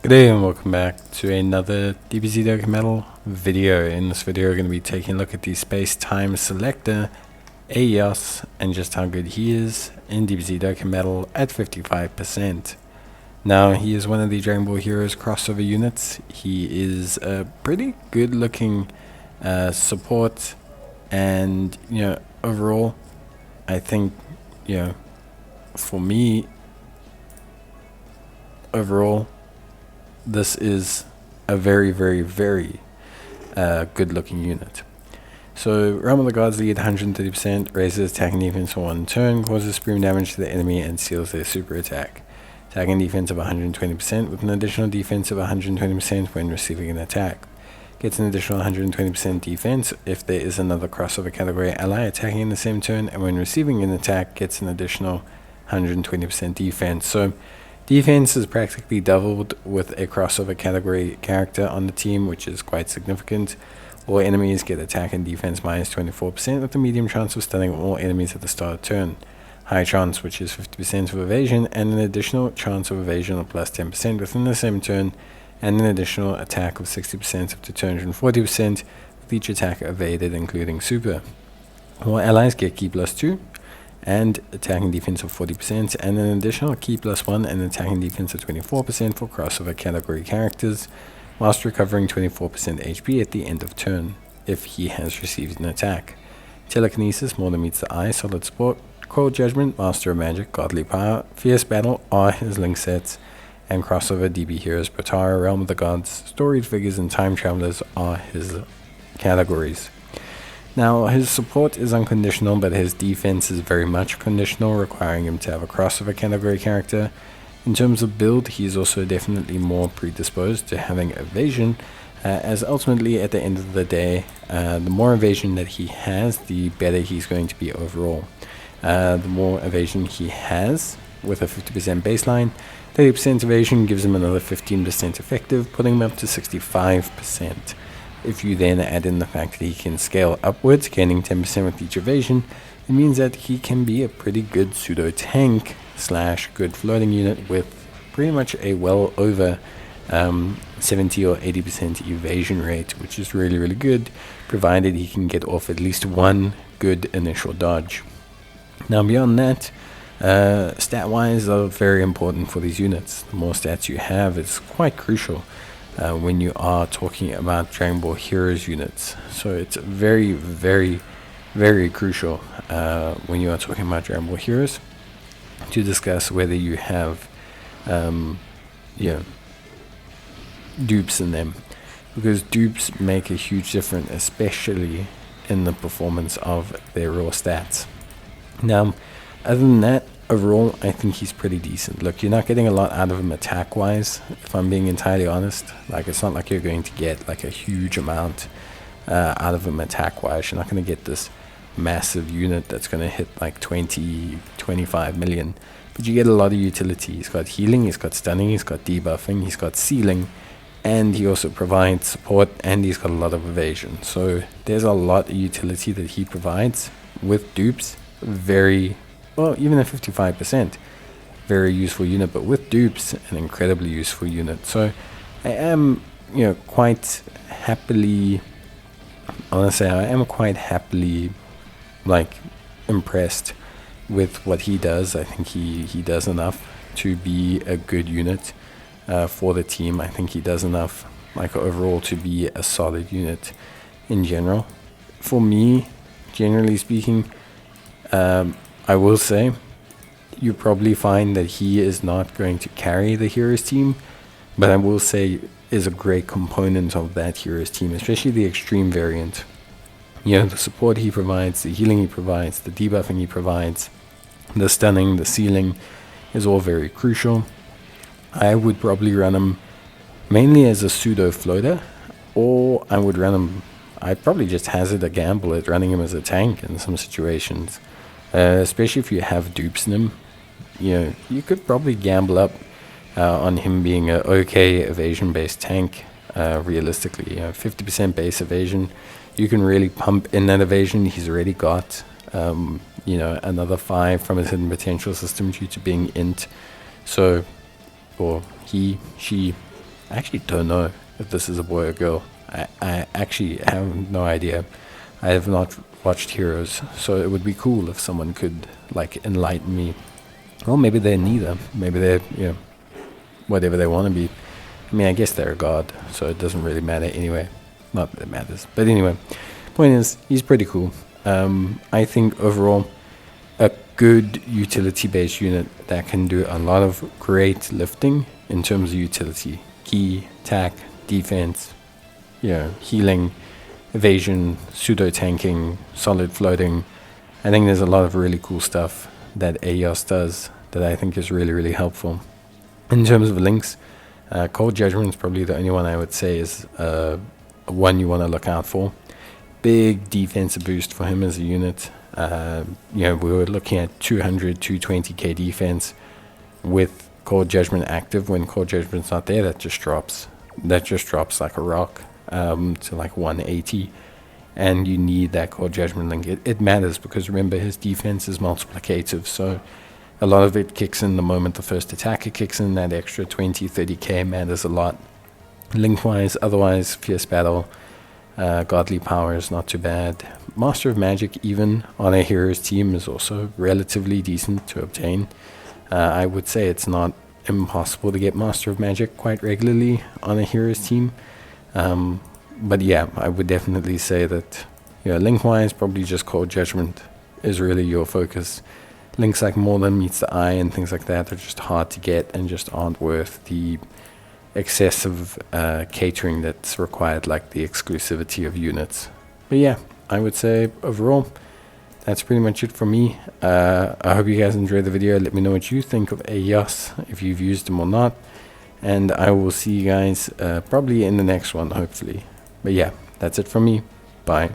Good day and welcome back to another DBZ Dokkan video. In this video we're going to be taking a look at the space-time selector Aeos and just how good he is in DBZ Dokkan at 55%. Now he is one of the Dragon Ball Heroes crossover units. He is a pretty good looking support, and overall I think for me overall this is a very good looking unit. So Realm of the Gods lead 130%, raises attack and defense for one turn, causes supreme damage to the enemy and seals their super attack. Attack and defense of 120% with an additional defense of 120% when receiving an attack. Gets an additional 120% defense if there is another crossover category ally attacking in the same turn, and when receiving an attack gets an additional 120% defense. So defense is practically doubled with a crossover category character on the team, which is quite significant. All enemies get attack and defense minus 24% with a medium chance of stunning all enemies at the start of turn. High chance, which is 50% of evasion, and an additional chance of evasion of plus 10% within the same turn, and an additional attack of 60% up to 240% with each attack evaded, including super. All allies get key plus 2. And attacking defense of 40%, and an additional key plus 1 and attacking defense of 24% for crossover category characters, whilst recovering 24% HP at the end of turn if he has received an attack. Telekinesis, more than meets the eye, solid support, cold judgment, master of magic, godly power, fierce battle are his link sets, and crossover DB Heroes, Potara, Realm of the Gods, storied figures, and time travelers are his categories. Now, his support is unconditional, but his defense is very much conditional, requiring him to have a crossover category character. In terms of build, he's also definitely more predisposed to having evasion, as ultimately at the end of the day, the more evasion that he has, the better he's going to be overall. The more evasion he has, with a 50% baseline, 30% evasion gives him another 15% effective, putting him up to 65%. If you then add in the fact that he can scale upwards, gaining 10% with each evasion, it means that he can be a pretty good pseudo tank / good floating unit with pretty much a well over 70 or 80% evasion rate, which is really good, provided he can get off at least one good initial dodge. Now beyond that, stat wise are very important for these units. The more stats you have is quite crucial when you are talking about Dragon Ball Heroes units. So it's very crucial when you are talking about Dragon Ball Heroes to discuss whether you have dupes in them, because dupes make a huge difference, especially in the performance of their raw stats. Now, other than that, overall, I think he's pretty decent. Look, you're not getting a lot out of him attack-wise, if I'm being entirely honest. Like, it's not like you're going to get, like, a huge amount out of him attack-wise. You're not going to get this massive unit that's going to hit, like, 25 million. But you get a lot of utility. He's got healing, he's got stunning, he's got debuffing, he's got sealing, and he also provides support, and he's got a lot of evasion. So there's a lot of utility that he provides with dupes. Well, even at 55%, very useful unit, but with dupes, an incredibly useful unit. So I am, quite happily, like, impressed with what he does. I think he does enough to be a good unit for the team. I think he does enough, like, overall to be a solid unit in general. For me, generally speaking, I will say you probably find that he is not going to carry the Heroes team, but I will say is a great component of that Heroes team, especially the extreme variant. The support he provides, the healing he provides, the debuffing he provides, the stunning, the sealing is all very crucial. I would probably run him mainly as a pseudo floater, or I'd probably just hazard a gamble at running him as a tank in some situations. Especially if you have dupes in him, you could probably gamble up on him being a okay evasion-based tank. Realistically, 50% base evasion, you can really pump in that evasion. He's already got, another 5 from his hidden potential system due to being INT. So, or he, she, I actually don't know if this is a boy or girl. I actually have no idea. I have not watched Heroes, so it would be cool if someone could like enlighten me. Well, maybe they're neither. Maybe they're, whatever they want to be. I mean, I guess they're a god, so it doesn't really matter anyway. Not that it matters. But anyway, point is, he's pretty cool. I think overall, a good utility-based unit that can do a lot of great lifting in terms of utility. Key, attack, defense, healing, evasion, pseudo-tanking, solid floating. I think there's a lot of really cool stuff that Aeos does that I think is really, really helpful. In terms of links, Cold Judgment is probably the only one I would say is one you want to look out for. Big defensive boost for him as a unit. We were looking at 200, 220k defense with Cold Judgment active. When Cold Judgment's not there, that just drops. That just drops like a rock to like 180. And you need that Cold Judgment link. It matters because remember, his defense is multiplicative. So a lot of it kicks in the moment the first attacker kicks in. That extra 20, 30k matters a lot. Link-wise, otherwise, Fierce Battle, Godly Power is not too bad. Master of Magic, even on a hero's team, is also relatively decent to obtain. I would say it's not impossible to get Master of Magic quite regularly on a hero's team. But yeah, I would definitely say that link-wise, probably just Cold Judgment is really your focus. Links like More Than Meets the Eye and things like that are just hard to get and just aren't worth the excessive catering that's required, like the exclusivity of units. But yeah, I would say overall, that's pretty much it for me. I hope you guys enjoyed the video. Let me know what you think of Aeos, if you've used them or not. And I will see you guys probably in the next one, hopefully. But yeah, that's it from me. Bye.